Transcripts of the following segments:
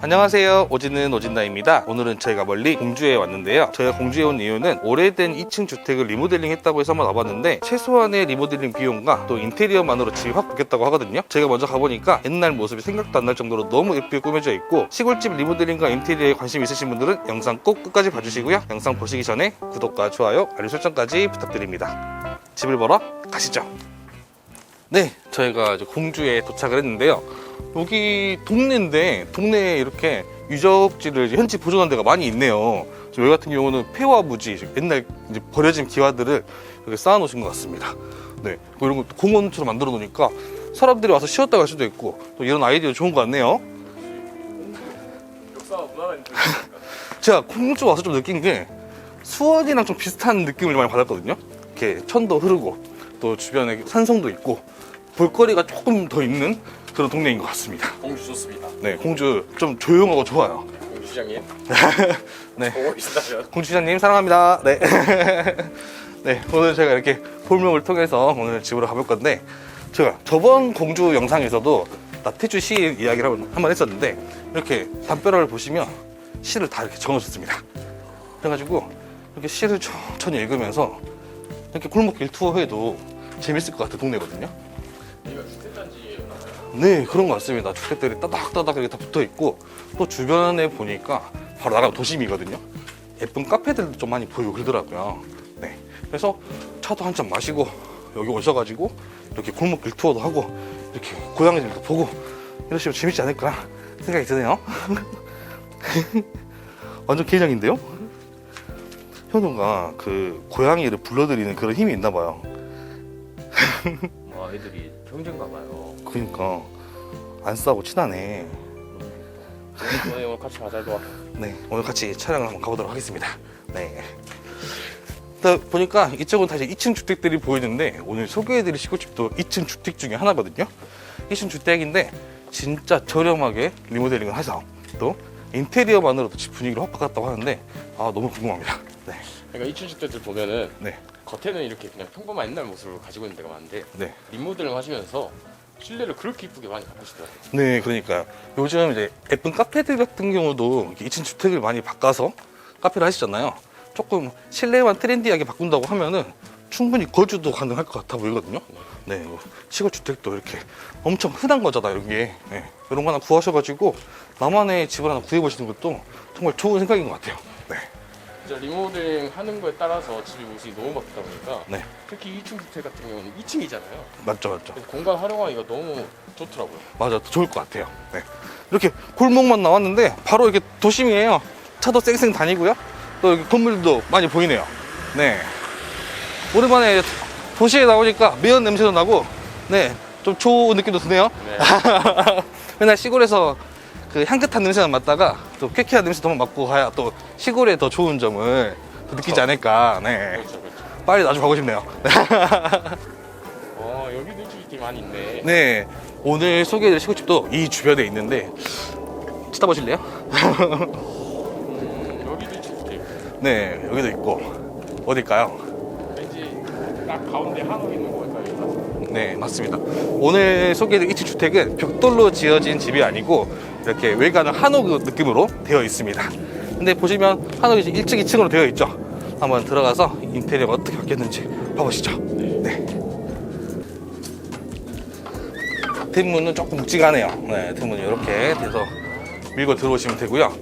안녕하세요, 오지는 오진다입니다. 오늘은 저희가 멀리 공주에 왔는데요. 저희가 공주에 온 이유는 오래된 2층 주택을 리모델링 했다고 해서 한번 와봤는데 최소한의 리모델링 비용과 또 인테리어만으로 집이 확 바뀌었다고 하거든요. 저희가 먼저 가보니까 옛날 모습이 생각도 안 날 정도로 너무 예쁘게 꾸며져 있고, 시골집 리모델링과 인테리어에 관심 있으신 분들은 영상 꼭 끝까지 봐주시고요. 영상 보시기 전에 구독과 좋아요, 알림 설정까지 부탁드립니다. 집을 보러 가시죠. 네, 저희가 이제 공주에 도착을 했는데요. 여기 동네인데 동네에 이렇게 유적지를 이제 현지 보존한 데가 많이 있네요. 여기 같은 경우는 폐와 무지, 옛날 이제 버려진 기와들을 이렇게 쌓아놓으신 것 같습니다. 네, 이런 거 공원처럼 만들어 놓으니까 사람들이 와서 쉬었다 갈 수도 있고, 또 이런 아이디어 좋은 것 같네요. 역사와 문화라는 제가 공주 와서 좀 느낀 게 수원이랑 좀 비슷한 느낌을 많이 받았거든요. 이렇게 천도 흐르고 또 주변에 산성도 있고 볼거리가 조금 더 있는 그런 동네인 것 같습니다. 공주 좋습니다. 네, 공주 좀 조용하고 좋아요. 공주시장님. 네, 보고 계신다면. 공주시장님 사랑합니다. 네. 네, 오늘 제가 이렇게 볼목을 통해서 오늘 집으로 가볼 건데, 제가 저번 공주 영상에서도 나태주 시인 이야기를 한번 했었는데, 이렇게 담벼락을 보시면 시를 다 이렇게 적어줬습니다. 그래가지고 이렇게 시를 천천히 읽으면서 이렇게 골목길 투어해도 재밌을 것 같은 동네거든요. 여기가 주택단지였나요? 네, 그런 것 같습니다. 주택들이 따닥따닥 이렇게 다 붙어 있고, 또 주변에 보니까 바로 나가면 도심이거든요. 예쁜 카페들도 좀 많이 보이고 그러더라고요. 네, 그래서 차도 한잔 마시고 여기 오셔가지고 이렇게 골목길 투어도 하고 이렇게 고양이들도 보고 이러시면 재밌지 않을까 생각이 드네요. 완전 개장인데요? 현우가 그 고양이를 불러들이는 그런 힘이 있나 봐요. 아이들이 형제인가 봐요. 그러니까 안 싸우고 친하네. 오늘 같이 가자, 이리 와. 네, 오늘 같이 촬영을 한번 가보도록 하겠습니다. 네. 일단 보니까 이쪽은 다시 2층 주택들이 보이는데, 오늘 소개해드릴 시골집도 2층 주택 중에 하나거든요. 2층 주택인데 진짜 저렴하게 리모델링을 해서 또 인테리어만으로도 집 분위기를 확 바꿨다고 하는데, 아, 너무 궁금합니다. 네. 그러니까 2층 주택들 보면은 네. 겉에는 이렇게 그냥 평범한 옛날 모습을 가지고 있는 데가 많은데 네. 리모델링 하시면서 실내를 그렇게 이쁘게 많이 바꾸시더라고요. 네, 그러니까요. 요즘 이제 예쁜 카페들 같은 경우도 이렇게 2층 주택을 많이 바꿔서 카페를 하시잖아요. 조금 실내만 트렌디하게 바꾼다고 하면은 충분히 거주도 가능할 것 같아 보이거든요. 네, 시골 주택도 이렇게 엄청 흔한 거잖아요, 여기에. 네, 이런 거 하나 구하셔가지고 나만의 집을 하나 구해보시는 것도 정말 좋은 생각인 것 같아요. 네. 진짜 리모델링 하는 거에 따라서 집이 모습이 너무 바뀌다 보니까 네, 특히 2층 주택 같은 경우는 2층이잖아요. 맞죠, 맞죠. 그래서 공간 활용하기가 너무 좋더라고요. 맞아, 좋을 것 같아요. 네. 이렇게 골목만 나왔는데 바로 이렇게 도심이에요. 차도 쌩쌩 다니고요. 또 여기 건물도 많이 보이네요. 네. 오랜만에 도시에 나오니까 매연 냄새도 나고, 네, 좀 좋은 느낌도 드네요. 네. 맨날 시골에서 그 향긋한 냄새만 맡다가 또 쾌쾌한 냄새도 한번 맡고 가야 또 시골의 더 좋은 점을 또 느끼지 않을까. 네. 그렇죠, 그렇죠. 빨리 나중 가고 싶네요. 여기도 2층 주택이 많이 있네. 네. 오늘 소개해드릴 시골집도 이 주변에 있는데 쳐다보실래요? 여기도 2층 주택. 네, 여기도 있고. 어딜까요? 왠지 딱 가운데 한옥 있는 거 같아요. 네, 맞습니다. 오늘 소개해드릴 2층 주택은 벽돌로 지어진 집이 아니고 이렇게 외관은 한옥 느낌으로 되어 있습니다. 근데 보시면 한옥이 1층, 2층으로 되어 있죠. 한번 들어가서 인테리어가 어떻게 바뀌었는지 봐보시죠. 네. 뒷문은 조금 묵직하네요. 네, 뒷문이 이렇게 돼서 밀고 들어오시면 되고요.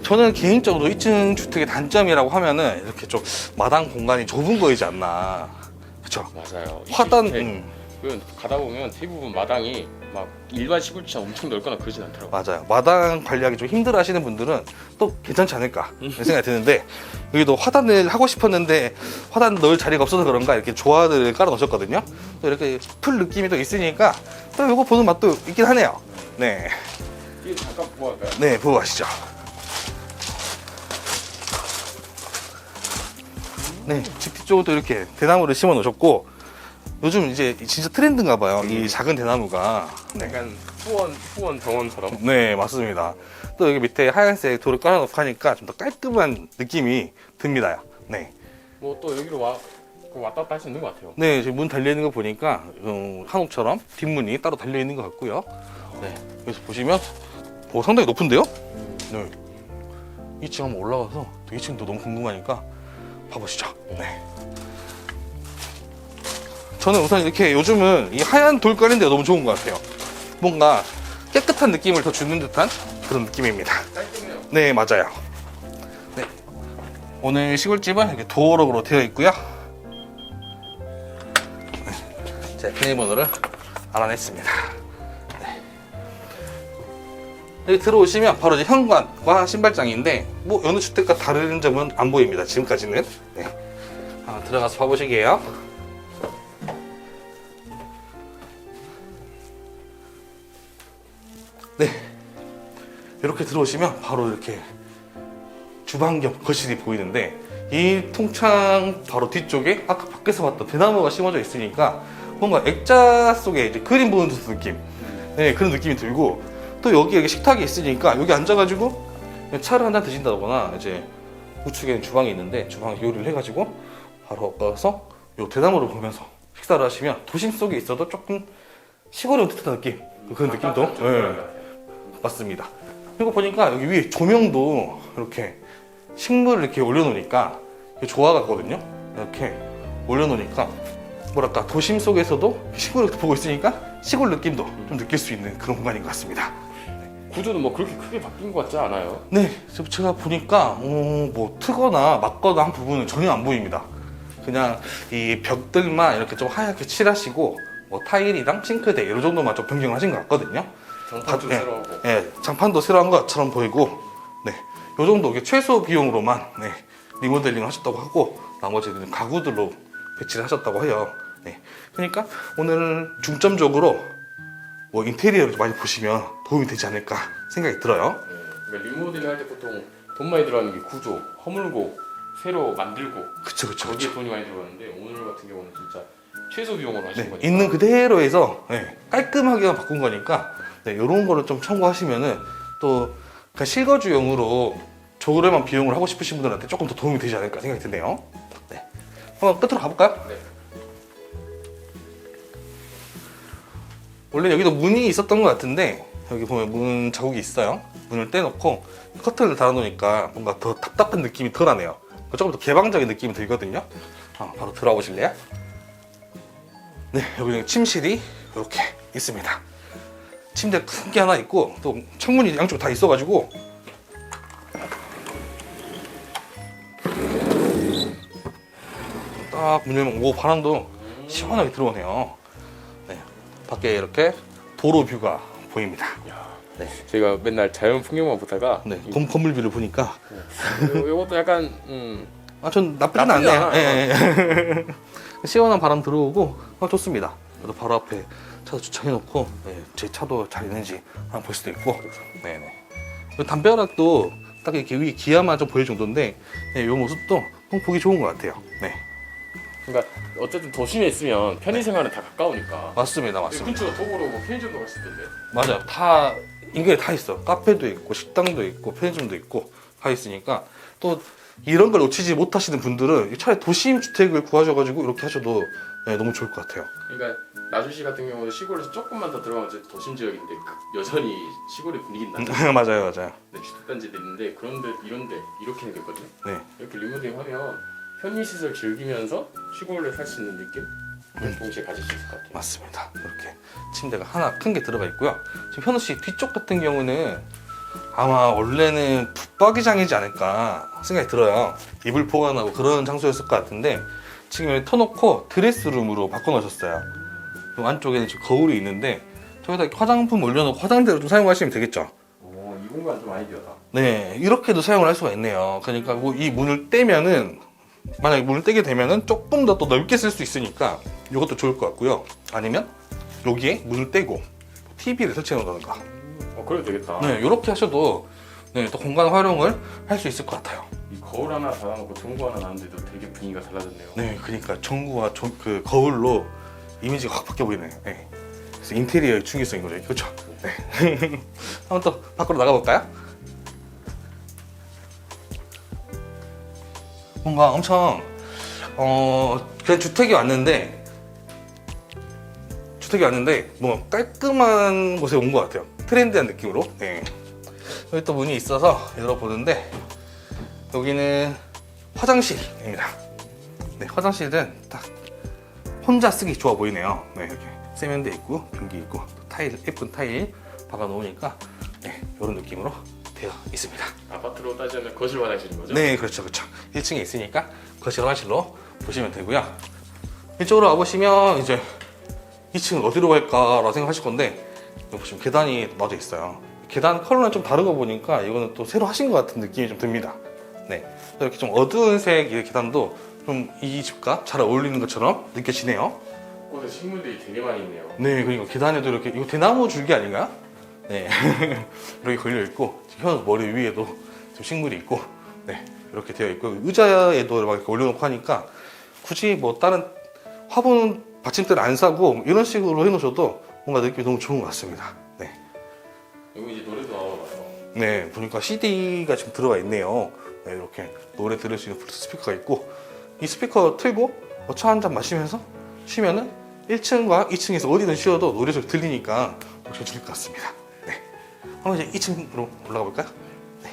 저는 개인적으로 2층 주택의 단점이라고 하면은 이렇게 좀 마당 공간이 좁은 거이지 않나. 그쵸? 맞아요. 화단, 그 가다 보면 대부분 마당이 막 일반 시골집처럼 엄청 넓거나 그러진 않더라고요. 맞아요. 마당 관리하기 좀 힘들어 하시는 분들은 또 괜찮지 않을까 생각이 드는데, 여기도 화단을 하고 싶었는데 화단 넣을 자리가 없어서 그런가 이렇게 조화를 깔아 놓으셨거든요. 또 이렇게 풀 느낌이 또 있으니까 또 이거 보는 맛도 있긴 하네요. 네. 이게 잠깐 보고 할까요? 네, 보고 가시죠. 네, 집 뒤쪽도 이렇게 대나무를 심어 놓으셨고, 요즘 이제 진짜 트렌드인가 봐요. 이 작은 대나무가. 네. 약간 후원 정원처럼. 네, 맞습니다. 또 여기 밑에 하얀색 돌을 깔아놓고 하니까 좀 더 깔끔한 느낌이 듭니다. 네. 뭐 또 여기로 왔다 갔다 할 수 있는 것 같아요. 네, 지금 문 달려있는 거 보니까 한옥처럼 뒷문이 따로 달려있는 것 같고요. 네, 여기서 보시면 오, 상당히 높은데요? 네. 2층 한번 올라가서 2층도 너무 궁금하니까 봐보시죠. 네. 저는 우선 이렇게 요즘은 이 하얀 돌깔인데가 너무 좋은 것 같아요. 뭔가 깨끗한 느낌을 더 주는 듯한 그런 느낌입니다. 깔끔해요. 네, 맞아요. 네. 오늘 시골집은 이렇게 도어록으로 되어 있고요. 네. 제 비밀번호를 알아냈습니다. 네. 여기 들어오시면 바로 이제 현관과 신발장인데 뭐 여느 주택과 다른 점은 안 보입니다. 지금까지는. 네. 들어가서 봐보시게요. 네, 이렇게 들어오시면 바로 이렇게 주방 겸 거실이 보이는데 이 통창 바로 뒤쪽에 아까 밖에서 봤던 대나무가 심어져 있으니까 뭔가 액자 속에 이제 그림 보는 듯한 느낌, 네, 그런 느낌이 들고 또 여기 식탁이 있으니까 여기 앉아가지고 차를 한잔 드신다거나 이제 우측에는 주방이 있는데 주방에 요리를 해가지고 바로 가서 요 대나무를 보면서 식사를 하시면 도심 속에 있어도 조금 시골에 온 듯한 느낌, 그런 느낌도 맞습니다. 그리고 보니까 여기 위에 조명도 이렇게 식물을 이렇게 올려놓으니까 조화가거든요. 이렇게 올려놓으니까 뭐랄까 도심 속에서도 식물을 보고 있으니까 시골 느낌도 좀 느낄 수 있는 그런 공간인 것 같습니다. 구조는 뭐 그렇게 크게 바뀐 것 같지 않아요? 네, 제가 보니까 뭐 트거나 막거나 한 부분은 전혀 안 보입니다. 그냥 이 벽들만 이렇게 좀 하얗게 칠하시고 뭐 타일이랑 싱크대 이런 정도만 좀 변경을 하신 것 같거든요. 장판도 새로 하고. 네, 장판도 새로 한 것처럼 보이고, 네, 요 정도 이게 최소 비용으로만 네, 리모델링을 하셨다고 하고 나머지는 가구들로 배치를 하셨다고 해요. 네, 그러니까 오늘 중점적으로 뭐 인테리어를 많이 보시면 도움이 되지 않을까 생각이 들어요. 그러니까 리모델링 할 때 보통 돈 많이 들어가는 게 구조, 허물고 새로 만들고 그쵸. 거기에 돈이 많이 들어가는데 오늘 같은 경우는 진짜 최소 비용으로 하신 네, 거니까 있는 그대로 해서 네, 깔끔하게만 바꾼 거니까 네, 이런 거를 좀 참고하시면은 또 그냥 실거주용으로 저렴한 비용을 하고 싶으신 분들한테 조금 더 도움이 되지 않을까 생각이 드네요. 네, 한번 끝으로 가볼까요? 네. 원래 여기도 문이 있었던 것 같은데 여기 보면 문 자국이 있어요. 문을 떼놓고 커튼을 달아놓으니까 뭔가 더 답답한 느낌이 덜하네요. 조금 더 개방적인 느낌이 들거든요. 바로 들어와 보실래요? 네, 여기는 침실이 이렇게 있습니다. 침대 큰 게 하나 있고 또 창문이 양쪽 다 있어가지고 딱 문 열면 오 바람도 시원하게 들어오네요. 네, 밖에 이렇게 도로 뷰가 보입니다. 네. 저희가 맨날 자연 풍경만 보다가 네, 건물 뷰를 보니까 이것도 약간 전 나쁘진 나쁘지 않네요. 않아. 예. 시원한 바람 들어오고 좋습니다. 그래도 바로 앞에 차도 주차해놓고 네, 제 차도 잘 있는지 한번 볼 수도 있고. 네네. 담벼락도 딱 이렇게 위에 기아만 좀 보일 정도인데 이 모습도 보기 좋은 것 같아요. 네, 그러니까 어쨌든 도심에 있으면 편의생활은 다 가까우니까 맞습니다, 맞습니다. 근처 도보로 뭐 편의점도 갈 수 있던데. 맞아요. 다 인근에 다 있어. 카페도 있고 식당도 있고 편의점도 있고 다 있으니까 또 이런 걸 놓치지 못하시는 분들은 차라리 도심 주택을 구하셔가지고 이렇게 하셔도 네, 너무 좋을 것 같아요. 그러니까 나주시 같은 경우는 시골에서 조금만 더 들어가면 이제 도심 지역인데 여전히 시골의 분위기는 난다. 맞아요. 네, 주택단지도 있는데 그런데 이런데 이렇게 생겼거든요. 네. 이렇게 리모델링하면 편의시설 즐기면서 시골에 살 수 있는 느낌 동시에 가질 수 있을 것 같아요. 맞습니다. 이렇게 침대가 하나 큰 게 들어가 있고요. 지금 현우 씨 뒤쪽 같은 경우는 아마 원래는 붙박이장이지 않을까 생각이 들어요. 이불 보관하고 그런 장소였을 것 같은데 지금 여기 터놓고 드레스룸으로 바꿔놓으셨어요. 안쪽에는 지금 거울이 있는데 저기다 화장품 올려놓고 화장대로 좀 사용하시면 되겠죠. 오, 이 공간 좀 아이디어다. 네, 이렇게도 사용을 할 수가 있네요. 그러니까 뭐 이 문을 떼면은 만약에 문을 떼게 되면은 조금 더 또 넓게 쓸 수 있으니까 이것도 좋을 것 같고요. 아니면 여기에 문을 떼고 TV를 설치해 놓는다든가. 그래도 되겠다. 네, 이렇게 하셔도 네, 또 공간 활용을 할 수 있을 것 같아요. 이 거울 하나 닫아놓고 전구 하나 놨는데도 되게 분위기가 달라졌네요. 네, 그러니까 전구와 그 거울로 이미지가 확 바뀌어 보이네요. 네. 그래서 인테리어의 중요성인 거죠, 그렇죠? 네. 한번 또 밖으로 나가 볼까요? 뭔가 엄청 그냥 주택이 왔는데 뭔가 깔끔한 곳에 온 것 같아요. 트렌디한 느낌으로. 네. 여기 또 문이 있어서 열어보는데 여기는 화장실입니다. 네, 화장실은 딱 혼자 쓰기 좋아 보이네요. 네, 이렇게 세면대 있고 변기 있고 타일, 예쁜 타일 박아 놓으니까 네, 이런 느낌으로 되어 있습니다. 아파트로 따지면 거실 화장실인 거죠? 네, 그렇죠, 그렇죠. 1층에 있으니까 거실 화장실로 보시면 되고요. 이쪽으로 와보시면 이제 2층은 어디로 갈까라고 생각하실 건데 여기 보시면 계단이 놔져 있어요. 계단 컬러는 좀 다른 거 보니까 이거는 또 새로 하신 것 같은 느낌이 좀 듭니다. 네, 이렇게 좀 어두운 색의 계단도 좀 이 집과 잘 어울리는 것처럼 느껴지네요. 곳에 식물들이 되게 많이 있네요. 네, 그러니까 계단에도 이렇게 이거 대나무 줄기 아닌가요? 네, 이렇게 걸려 있고 현우 머리 위에도 좀 식물이 있고, 네, 이렇게 되어 있고 의자에도 막 이렇게 올려놓고 하니까 굳이 뭐 다른 화분 받침대를 안 사고 이런 식으로 해놓으셔도 뭔가 느낌이 너무 좋은 것 같습니다. 네, 여기 이제 노래도 나와봐서 네, 보니까 CD가 지금 들어가 있네요. 네, 이렇게 노래 들을 수 있는 블루투스 스피커가 있고 이 스피커 틀고 차 한 잔 마시면서 쉬면은 1층과 2층에서 어디든 쉬어도 노래 소리 들리니까 너무 좋을 것 같습니다. 네, 한번 이제 2층으로 올라가 볼까요? 네.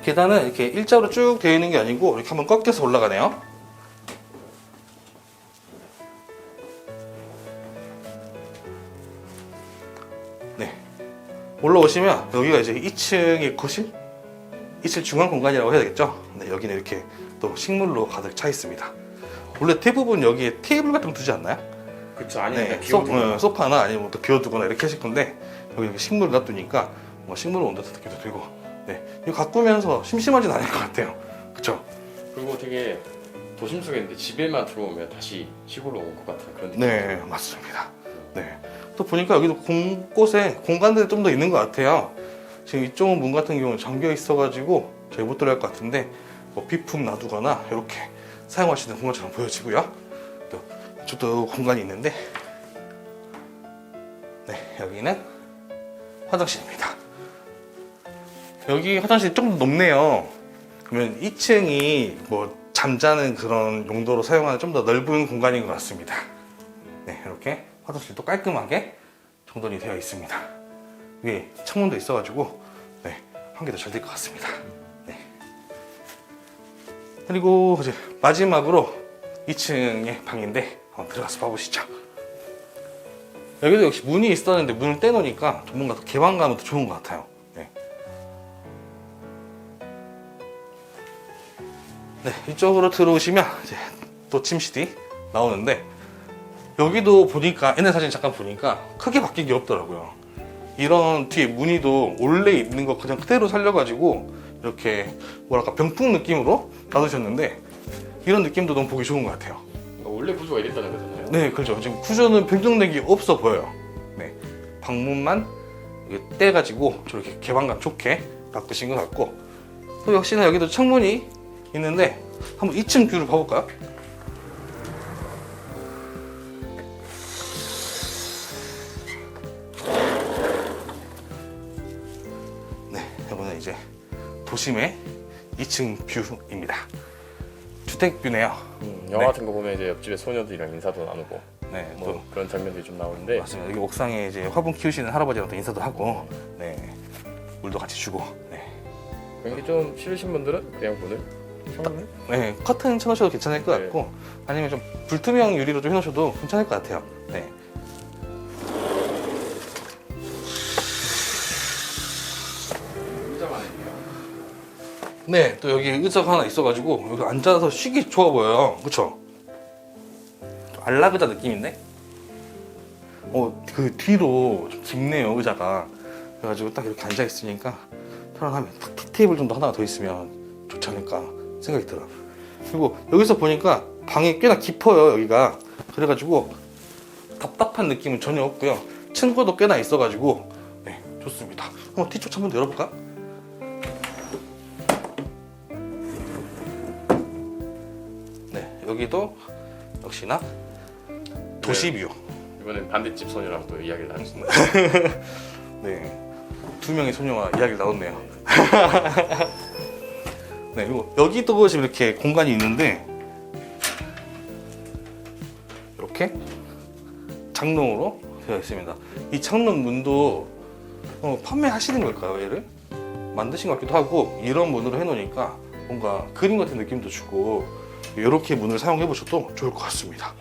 계단은 이렇게 일자로 쭉 되어 있는 게 아니고 이렇게 한번 꺾여서 올라가네요. 네, 올라오시면 여기가 이제 2층의 거실? 2층 중앙 공간이라고 해야 되겠죠? 네, 여기는 이렇게 또 식물로 가득 차 있습니다. 원래 대부분 여기에 테이블 같은 거 두지 않나요? 그쵸, 아니면 네, 비워두고 소파나 아니면 또 비워두거나 이렇게 하실 건데 여기 이렇게 식물 놔두니까 뭔가 식물을 온 듯한 느낌도 들고, 네, 이거 가꾸면서 심심하진 않을 것 같아요. 그쵸? 그리고 되게 도심 속에 있는데 집에만 들어오면 다시 시골로 온 것 같은 그런 느낌. 네, 맞습니다. 네, 또 보니까 여기도 곳곳에 공간들이 좀 더 있는 것 같아요. 지금 이쪽 문 같은 경우는 잠겨 있어가지고 저희 못 들어갈 것 같은데 뭐 비품 놔두거나 이렇게 사용할 수 있는 공간처럼 보여지고요. 또 이쪽도 공간이 있는데, 네, 여기는 화장실입니다. 여기 화장실이 좀 높네요. 그러면 2층이 뭐 잠자는 그런 용도로 사용하는 좀 더 넓은 공간인 것 같습니다. 네, 이렇게 화장실도 깔끔하게 정돈이 되어 있습니다. 위에 창문도 있어가지고 네, 환기도 잘 될 것 같습니다. 네. 그리고 이제 마지막으로 2층의 방인데 한번 들어가서 봐보시죠. 여기도 역시 문이 있었는데 문을 떼놓으니까 좀 뭔가 더 개방감은 더 좋은 것 같아요. 네. 네, 이쪽으로 들어오시면 이제 또 침실이 나오는데 여기도 보니까 옛날 사진 잠깐 보니까 크게 바뀐 게 없더라고요. 이런 뒤에 무늬도 원래 있는 거 그냥 그대로 살려가지고 이렇게 뭐랄까 병풍 느낌으로 놔두셨는데 이런 느낌도 너무 보기 좋은 것 같아요. 그러니까 원래 구조가 이랬다는 거잖아요. 네, 그렇죠. 지금 구조는 변경된 게 없어 보여요. 네, 방문만 떼가지고 저렇게 개방감 좋게 바꾸신 것 같고, 또 역시나 여기도 창문이 있는데 한번 2층 뷰를 봐볼까요? 이제 도심의 2층 뷰입니다. 주택 뷰네요. 영화 네. 같은 거 보면 이제 옆집에 소녀들이랑 인사도 나누고 네, 뭐 또 그런 장면들이 좀 나오는데 맞습니다. 여기 옥상에 이제 화분 키우시는 할아버지랑 또 인사도 하고, 네, 물도 같이 주고, 네, 그런 게 좀 싫으신 분들은 그냥 문을 창문을 네, 커튼 쳐놓으셔도 괜찮을 것 네. 같고, 아니면 좀 불투명 유리로 좀 해놓으셔도 괜찮을 것 같아요. 네. 의자만 있네요. 네, 또 여기 의자가 하나 있어가지고 여기 앉아서 쉬기 좋아 보여요. 그쵸? 안락의자 느낌인데? 그 뒤로 좀 깊네요, 의자가. 그래가지고 딱 이렇게 앉아있으니까 편안하면 티테이블 정도 하나가 더 있으면 좋지 않을까 생각이 들어요. 그리고 여기서 보니까 방이 꽤나 깊어요, 여기가. 그래가지고 답답한 느낌은 전혀 없고요. 층고도 꽤나 있어가지고 네, 좋습니다. 한번 뒤쪽 한번 열어볼까? 네, 여기도 역시나 도시뷰. 이번엔 반대집 소녀랑 또 이야기를 나눴습니다. 네, 두 명의 소녀와 이야기를 나눴네요. 네, 그리고 여기도 지금 이렇게 공간이 있는데 이렇게 장롱으로 되어 있습니다. 이 창문 문도 판매하시는 걸까요, 얘를? 만드신 것 같기도 하고, 이런 문으로 해놓으니까 뭔가 그림 같은 느낌도 주고, 이렇게 문을 사용해 보셔도 좋을 것 같습니다.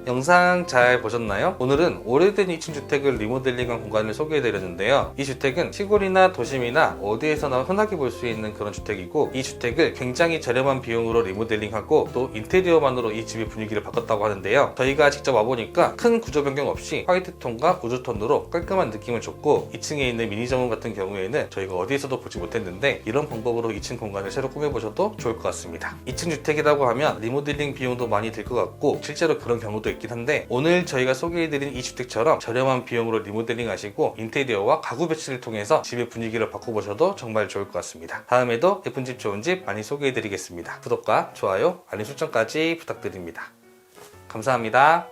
영상 잘 보셨나요? 오늘은 오래된 2층 주택을 리모델링한 공간을 소개해 드렸는데요. 이 주택은 시골이나 도심이나 어디에서나 흔하게 볼 수 있는 그런 주택이고, 이 주택을 굉장히 저렴한 비용으로 리모델링하고 또 인테리어만으로 이 집의 분위기를 바꿨다고 하는데요. 저희가 직접 와보니까 큰 구조 변경 없이 화이트톤과 우드톤으로 깔끔한 느낌을 줬고, 2층에 있는 미니 정원 같은 경우에는 저희가 어디에서도 보지 못했는데 이런 방법으로 2층 공간을 새로 꾸며보셔도 좋을 것 같습니다. 2층 주택이라고 하면 리모델링 비용도 많이 들 것 같고, 실제로 그런 경우도 있긴 한데, 오늘 저희가 소개해드린 이 주택처럼 저렴한 비용으로 리모델링 하시고 인테리어와 가구 배치를 통해서 집의 분위기를 바꿔보셔도 정말 좋을 것 같습니다. 다음에도 예쁜 집 좋은 집 많이 소개해드리겠습니다. 구독과 좋아요, 알림 설정까지 부탁드립니다. 감사합니다.